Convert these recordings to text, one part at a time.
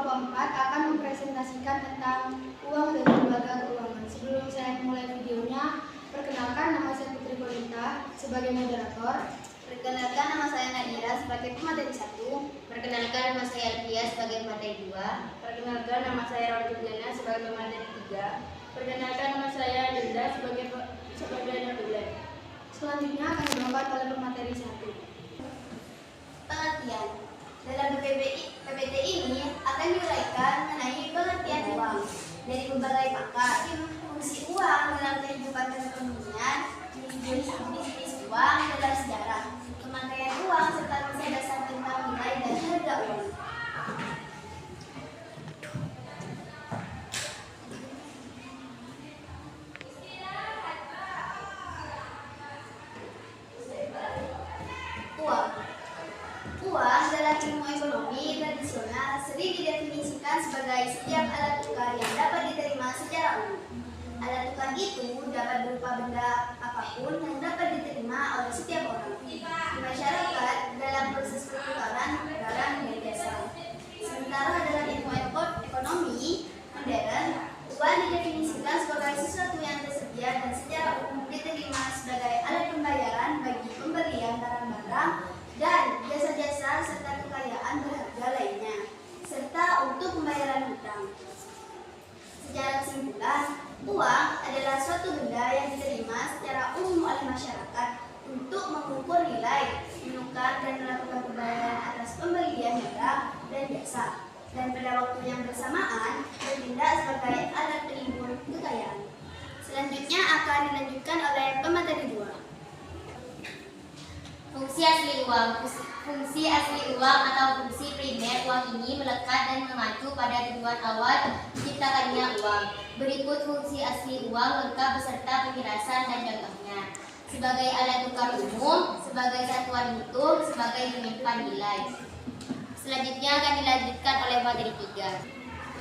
kelompok 4 akan mempresentasikan tentang uang dan lembaga keuangan. Sebelum saya mulai videonya, perkenalkan nama saya Putri Kolinta sebagai moderator. Perkenalkan, nama saya Nadira sebagai pemateri 1. Perkenalkan, nama saya Alfia sebagai pemateri 2. Perkenalkan, nama saya Rawati Juliana sebagai pemateri 3. Perkenalkan, nama saya Dinda sebagai pemateri. Selanjutnya akan dibawakan oleh pemateri 1. Pengertian. Dalam PPT ini akan diuraikan mengenai pengertian uang dari berbagai pakar. Fungsi uang dalam kehidupan perekonomian, bisnis uang dalam sejarah, pemakaian uang serta konsep dasar tentang nilai dan harga uang. Uang dalam ilmu ekonomi tradisional sering didefinisikan sebagai setiap alat tukar yang dapat diterima secara umum. Alat tukar itu dapat berupa benda apapun yang dapat diterima oleh setiap orang di masyarakat dalam proses pertukaran barang dan jasa. Sementara dalam ilmu ekonomi modern, uang didefinisikan sebagai sesuatu yang tersedia dan secara umum diterima sebagai alat pembayaran bagi pembelian barang-barang dan jasa-jasa serta kekayaan berharga lainnya, serta untuk pembayaran hutang. Secara kesimpulan, uang adalah suatu benda yang diterima secara umum oleh masyarakat untuk mengukur nilai, menukar dan melakukan pembayaran atas pembelian barang dan jasa, dan pada waktu yang bersamaan bertindak sebagai alat penimbun kekayaan. Selanjutnya akan dilanjutkan oleh pemateri 2. Fungsi asli uang. Fungsi asli uang atau fungsi primer uang ini melekat dan mengacu pada tujuan awal diciptakannya uang. Berikut fungsi asli uang lengkap beserta penjelasan dan contohnya. Sebagai alat tukar umum, sebagai satuan hitung, sebagai penyimpan nilai. Selanjutnya akan dilanjutkan oleh materi 3.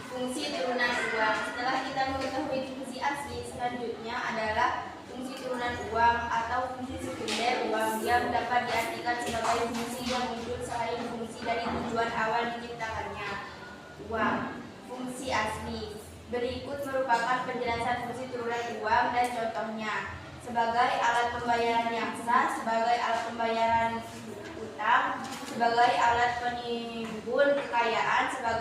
Fungsi turunan uang. Setelah kita mengetahui fungsi asli, selanjutnya adalah fungsi turunan uang atau fungsi sekunder uang yang dapat diartikan sebagai fungsi yang muncul selain fungsi dari tujuan awal diciptakannya uang. Fungsi asli berikut merupakan penjelasan fungsi turunan uang dan contohnya. Sebagai alat pembayaran yang sah, sebagai alat pembayaran utang, sebagai alat penimbun kekayaan, sebagai